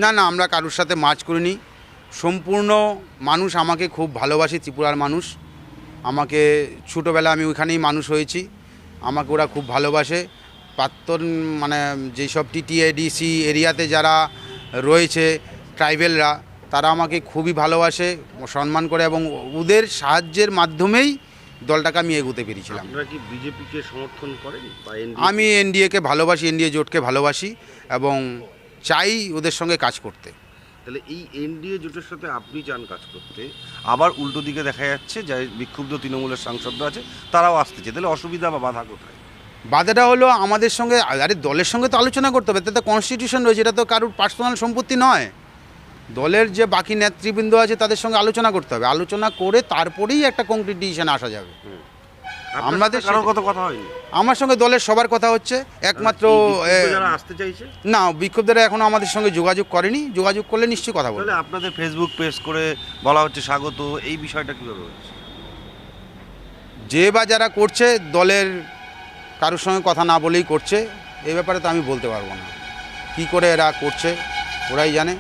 না না, আমরা কারোর সাথে মার্চ করিনি। সম্পূর্ণ মানুষ আমাকে খুব ভালোবাসে, ত্রিপুরার মানুষ আমাকে, ছোটোবেলা আমি ওইখানেই মানুষ হয়েছি, আমাকে ওরা খুব ভালোবাসে। প্রাক্তন মানে যেসব টিটিএডিসি এরিয়াতে যারা রয়েছে ট্রাইবেলরা, তারা আমাকে খুবই ভালোবাসে, সম্মান করে, এবং ওদের সাহায্যের মাধ্যমেই দলটাকে আমি এগোতে পেরেছিলাম। আপনারা কি বিজেপিকে সমর্থন করেন বা আমি এনডিএকে ভালোবাসি, এনডিএ জোটকে ভালোবাসি এবং চাই ওদের সঙ্গে কাজ করতে। তাহলে এই এনডিএ জোটের সাথে আপনি চান কাজ করতে, আবার উল্টো দিকে দেখা যাচ্ছে যে বিক্ষুব্ধ তৃণমূলের সাংসদরা আছে তারাও আসতেছে, তাহলে অসুবিধা বা বাধা কোথায়? বাধাটা হলো আমাদের সঙ্গে, আরে দলের সঙ্গে তো আলোচনা করতে হবে, তাতে কনস্টিটিউশন রয়েছে, এটা তো কারোর পার্সোনাল সম্পত্তি নয়। দলের যে বাকি নেতৃবৃন্দ আছে তাদের সঙ্গে আলোচনা করতে হবে, আলোচনা করে তারপরেই একটা কংক্রিট ডিসিশন আসা যাবে। আমাদের কারোর কথা হয়নি? আমার সঙ্গে দলের সবার কথা হচ্ছে, একমাত্র যারা আসতে চাইছে না, বিক্ষোভীরা এখনো আমাদের সঙ্গে যোগাযোগ করেনি, যোগাযোগ করলে নিশ্চয়ই কথা বলবে। তাহলে আপনাদের ফেসবুক পেজ করে বলা হচ্ছে স্বাগত, এই বিষয়টা কীভাবে হচ্ছে? যে বা যারা করছে দলের কারোর সঙ্গে কথা না বলেই করছে, এই ব্যাপারে তো আমি বলতে পারবো না কী করে এরা করছে, ওরাই জানে।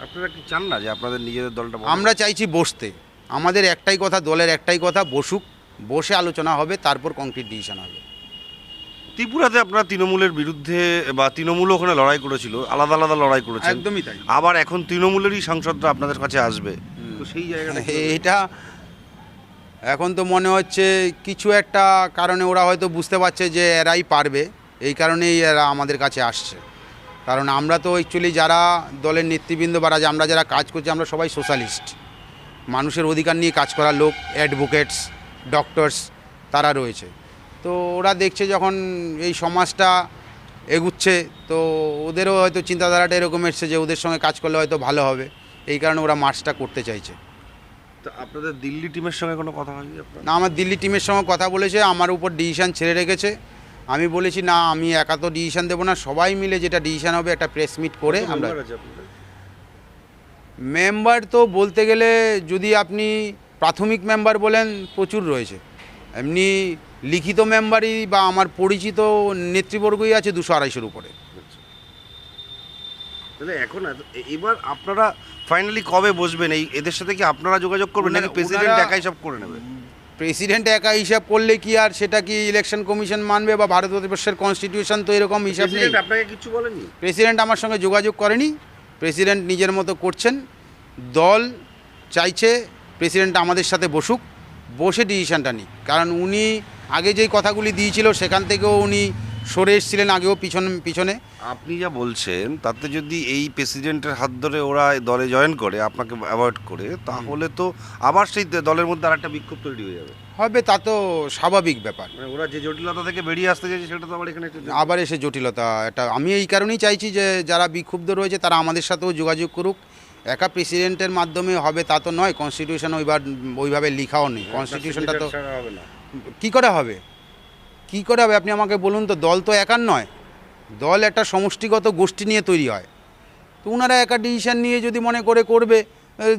আপনারা কি চান না যে আপনাদের নিজেদের দলটা? আমরা চাইছি বসতে, আমাদের একটাই কথা, দলের একটাই কথা, বসুক, বসে আলোচনা হবে, তারপর কংক্রিট ডিসিশন হবে। ত্রিপুরাতে আপনারা তৃণমূলের বিরুদ্ধে বা তৃণমূল ওখানে লড়াই করেছিল, আলাদা আলাদা লড়াই করেছে, একদমই তাই। আবার এখন তৃণমূলেরই সাংসদরা আপনাদের কাছে আসবে, তো সেই জায়গাটা এটা এখন তো মনে হচ্ছে কিছু একটা কারণে ওরা হয়তো বুঝতে পারছে যে এরাই পারবে, এই কারণেই এরা আমাদের কাছে আসছে। কারণ আমরা তো অ্যাকচুয়ালি যারা দলের নেতৃবৃন্দ বা আমরা যারা কাজ করছি, আমরা সবাই সোশ্যালিস্ট, মানুষের অধিকার নিয়ে কাজ করা লোক, অ্যাডভোকেটস, ডক্টরস তারা রয়েছে। তো ওরা দেখছে যখন এই সমাজটা এগুচ্ছে, তো ওদেরও হয়তো চিন্তাধারাটা এরকম এসছে যে ওদের সঙ্গে কাজ করলে হয়তো ভালো হবে, এই কারণে ওরা মার্চটা করতে চাইছে। তো আপনাদের দিল্লি টিমের সঙ্গে কোনো কথা হয়নি? না, আমার দিল্লি টিমের সঙ্গে কথা বলেছে, আমার উপর ডিসিশান ছেড়ে রেখেছে। আমি বলেছি না, আমি একা তো ডিসিশান দেবো না, সবাই মিলে যেটা ডিসিশান হবে একটা প্রেস মিট করে আমরা। মেম্বার তো বলতে গেলে যদি আপনি প্রাথমিক মেম্বার বলেন, প্রচুর রয়েছে। এমনি লিখিত মেম্বারই বা আমার পরিচিত নেতৃবর্গই আছে 200-250-এর উপরে। তাহলে এখন এবার আপনারা ফাইনালি কবে বসবেন? এই এদের সাথে কি আপনারা যোগাযোগ করবেন নাকি প্রেসিডেন্ট একাই সব করে নেবে? প্রেসিডেন্ট একা হিসাব করলে কি আর সেটা কি ইলেকশন কমিশন মানবে, বা ভারতবর্ষের কনস্টিটিউশন তো এরকম হিসাব নেই। আপনাকে কিছু বলেনি? প্রেসিডেন্ট আমার সঙ্গে যোগাযোগ করেনি, প্রেসিডেন্ট নিজের মতো করছেন। দল চাইছে প্রেসিডেন্ট আমাদের সাথে বসুক, বসে ডিসিশানটা নিক, কারণ উনি আগে যেই কথাগুলি দিয়েছিল সেখান থেকেও উনি সরে এসেছিলেন, আগেও পিছনে। আপনি যা বলছেন তাতে যদি এই প্রেসিডেন্টের হাত ধরে ওরা দলে জয়েন করে, আপনাকে অ্যাভয়েড করে, তাহলে তো আবার সেই দলের মধ্যে আরেকটা বিক্ষোভ তৈরি হয়ে যাবে। হবে, তা তো স্বাভাবিক ব্যাপার। মানে ওরা যে জটিলতা থেকে বেরিয়ে আসতে চাইছে সেটা তো আবার এখানে আবার এসে জটিলতা, এটা আমি এই কারণেই চাইছি যে যারা বিক্ষুব্ধ রয়েছে তারা আমাদের সাথেও যোগাযোগ করুক। একা প্রেসিডেন্টের মাধ্যমে হবে তা তো নয়, কনস্টিটিউশন ওইভাবে লেখাও নেই। কনস্টিটিউশনটা তো হবে না। কী করে হবে, কী করে হবে আপনি আমাকে বলুন তো? দল তো একার নয়, দল একটা সমষ্টিগত গোষ্ঠী নিয়ে তৈরি হয়। তো ওনারা একা ডিসিশান নিয়ে যদি মনে করে করবে,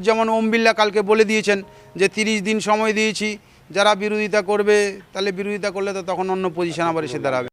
যেমন ওম বিড়লা কালকে বলে দিয়েছেন যে 30 দিন সময় দিয়েছি, যারা বিরোধিতা করবে, তাহলে বিরোধিতা করলে তো তখন অন্য পজিশন আবার এসে দাঁড়াবে।